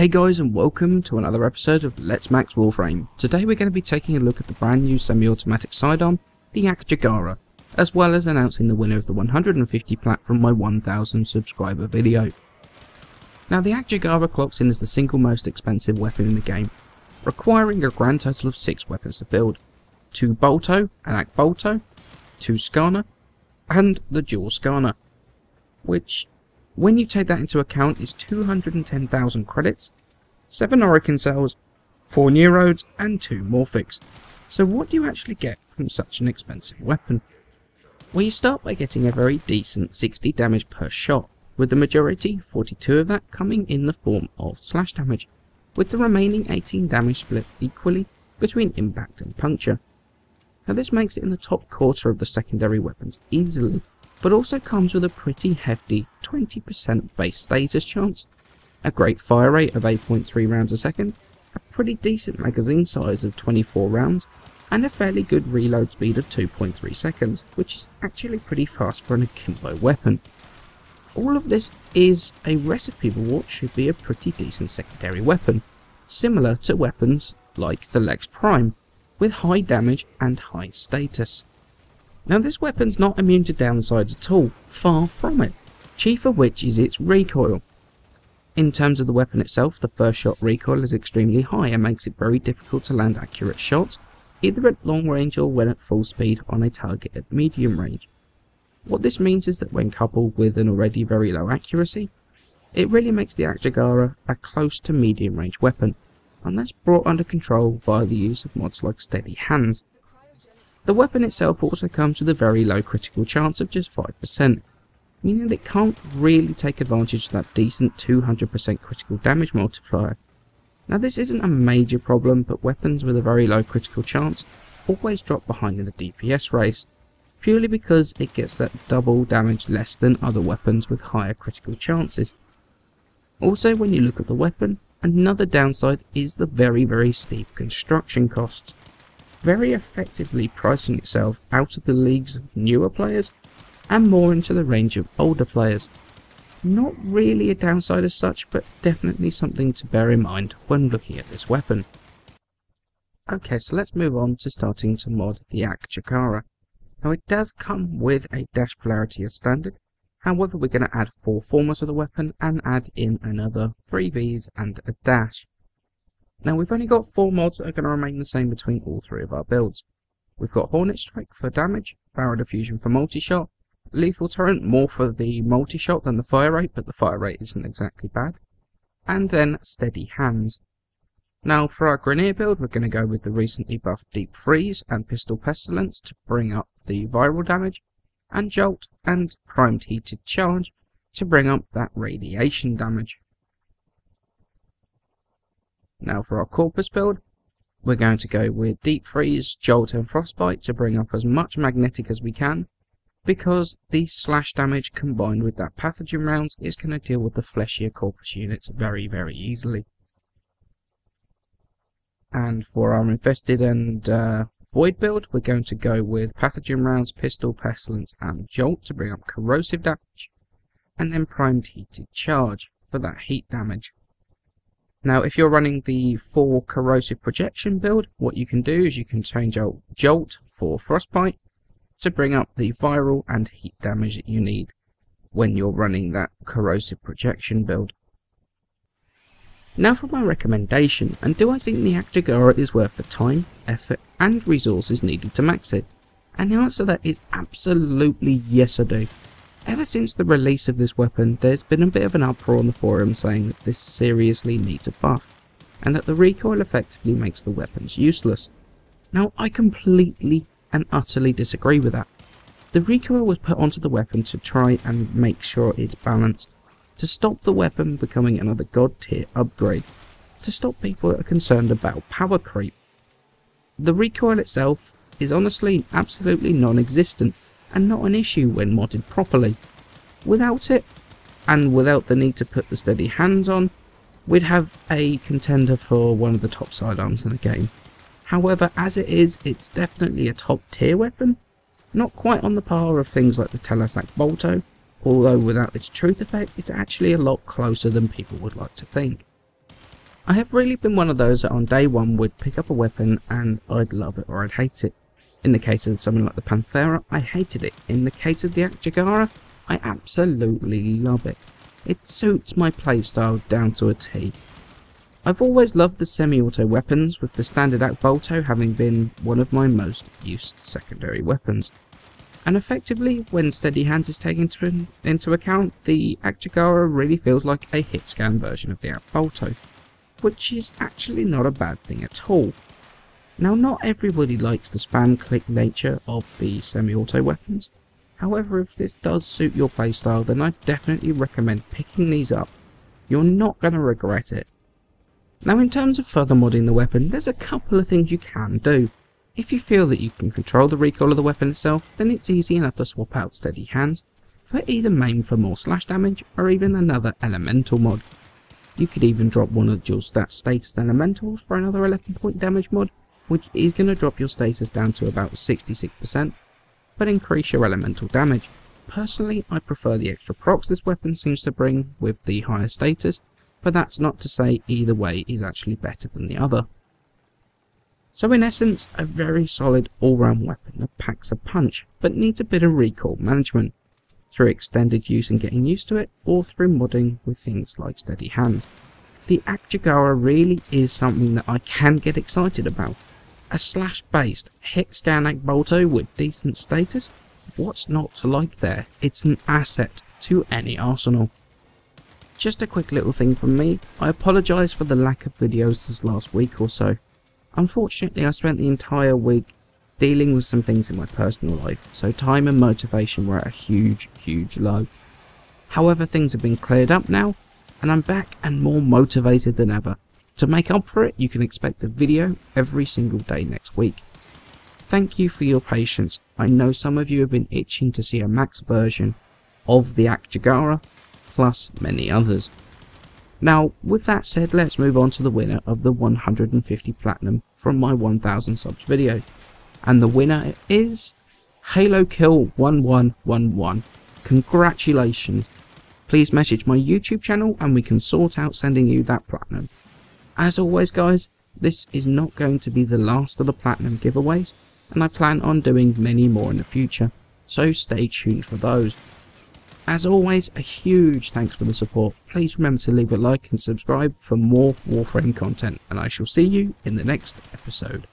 Hey guys, and welcome to another episode of Let's Max Warframe. Today we're going to be taking a look at the brand new semi-automatic sidearm, the AkJagara, as well as announcing the winner of the 150 Plat from my 1000 subscriber video. Now the AkJagara clocks in as the single most expensive weapon in the game, requiring a grand total of 6 weapons to build. 2 Bolto, an AkBolto, 2 Scanner, and the dual Scanner, which, when you take that into account, is 210,000 credits, 7 Oricon cells, 4 Neurodes, and 2 Morphics. So what do you actually get from such an expensive weapon? Well, you start by getting a very decent 60 damage per shot, with the majority, 42 of that, coming in the form of slash damage, with the remaining 18 damage split equally between impact and puncture. Now this makes it in the top quarter of the secondary weapons easily, but also comes with a pretty hefty 20% base status chance, a great fire rate of 8.3 rounds a second, a pretty decent magazine size of 24 rounds, and a fairly good reload speed of 2.3 seconds, which is actually pretty fast for an akimbo weapon. All of this is a recipe for what should be a pretty decent secondary weapon, similar to weapons like the Lex Prime, with high damage and high status. Now this weapon's not immune to downsides at all, far from it, chief of which is its recoil. In terms of the weapon itself, the first shot recoil is extremely high and makes it very difficult to land accurate shots, either at long range or when at full speed on a target at medium range. What this means is that when coupled with an already very low accuracy, it really makes the AkJagara a close to medium range weapon, unless brought under control via the use of mods like Steady Hands. The weapon itself also comes with a very low critical chance of just 5%, meaning that it can't really take advantage of that decent 200% critical damage multiplier. Now this isn't a major problem, but weapons with a very low critical chance always drop behind in the DPS race, purely because it gets that double damage less than other weapons with higher critical chances. Also, when you look at the weapon, another downside is the very steep construction costs, very effectively pricing itself out of the leagues of newer players and more into the range of older players. Not really a downside as such, but definitely something to bear in mind when looking at this weapon. Okay, so let's move on to starting to mod the AkJagara. Now it does come with a dash polarity as standard, however we're going to add 4 formers to the weapon and add in another 3 Vs and a dash. Now we've only got 4 mods that are going to remain the same between all 3 of our builds. We've got Hornet Strike for damage, Barrel Diffusion for multi-shot, Lethal Torrent more for the multi-shot than the fire rate, but the fire rate isn't exactly bad, and then Steady Hands. Now for our Grenadier build we're going to go with the recently buffed Deep Freeze and Pistol Pestilence to bring up the viral damage, and Jolt and Primed Heated Charge to bring up that radiation damage. Now for our Corpus build, we're going to go with Deep Freeze, Jolt and Frostbite to bring up as much magnetic as we can, because the slash damage combined with that pathogen rounds is going to deal with the fleshier Corpus units very easily. And for our Infested and Void build, we're going to go with Pathogen rounds, Pistol, Pestilence and Jolt to bring up corrosive damage, and then Primed Heated Charge for that heat damage. Now if you're running the 4 corrosive projection build, what you can do is you can change out Jolt for Frostbite to bring up the viral and heat damage that you need when you're running that corrosive projection build. Now for my recommendation, and do I think the AkJagara is worth the time, effort and resources needed to max it? And the answer to that is absolutely yes I do. Ever since the release of this weapon, there's been a bit of an uproar on the forum saying that this seriously needs a buff, and that the recoil effectively makes the weapons useless. Now I completely and utterly disagree with that. The recoil was put onto the weapon to try and make sure it's balanced, to stop the weapon becoming another god tier upgrade, to stop people that are concerned about power creep. The recoil itself is honestly absolutely non-existent, and not an issue when modded properly. Without it, and without the need to put the Steady Hands on, we'd have a contender for one of the top sidearms in the game. However, as it is, it's definitely a top tier weapon, not quite on the par of things like the AkBolto, although without its truth effect, it's actually a lot closer than people would like to think. I have really been one of those that on day one would pick up a weapon and I'd love it or I'd hate it. In the case of something like the Panthera, I hated it. In the case of the AkJagara, I absolutely love it. It suits my playstyle down to a T. I've always loved the semi-auto weapons, with the standard AkBolto having been one of my most used secondary weapons. And effectively, when steady hands is taken into account, the AkJagara really feels like a hit scan version of the AkBolto, which is actually not a bad thing at all. Now, not everybody likes the spam click nature of the semi-auto weapons. However, if this does suit your playstyle, then I definitely recommend picking these up. You're not going to regret it. Now, in terms of further modding the weapon, there's a couple of things you can do. If you feel that you can control the recoil of the weapon itself, then it's easy enough to swap out steady hands for either maim for more slash damage or even another elemental mod. You could even drop one of your status elementals for another 11 point damage mod, which is going to drop your status down to about 66%, but increase your elemental damage. Personally, I prefer the extra procs this weapon seems to bring with the higher status, but that's not to say either way is actually better than the other. So in essence, a very solid all-round weapon that packs a punch, but needs a bit of recoil management, through extended use and getting used to it, or through modding with things like steady hands. The AkJagara really is something that I can get excited about. A slash-based hit scan AkBolto with decent status, what's not to like there? It's an asset to any arsenal. Just a quick little thing from me, I apologise for the lack of videos this last week or so. Unfortunately, I spent the entire week dealing with some things in my personal life, so time and motivation were at a huge low. However, things have been cleared up now, and I'm back and more motivated than ever. To make up for it, you can expect a video every single day next week. Thank you for your patience. I know some of you have been itching to see a max version of the AkJagara, plus many others. Now, with that said, let's move on to the winner of the 150 Platinum from my 1000 subs video. And the winner is HaloKill1111. Congratulations. Please message my YouTube channel and we can sort out sending you that Platinum. As always guys, this is not going to be the last of the Platinum giveaways, and I plan on doing many more in the future, so stay tuned for those. As always, a huge thanks for the support. Please remember to leave a like and subscribe for more Warframe content, and I shall see you in the next episode.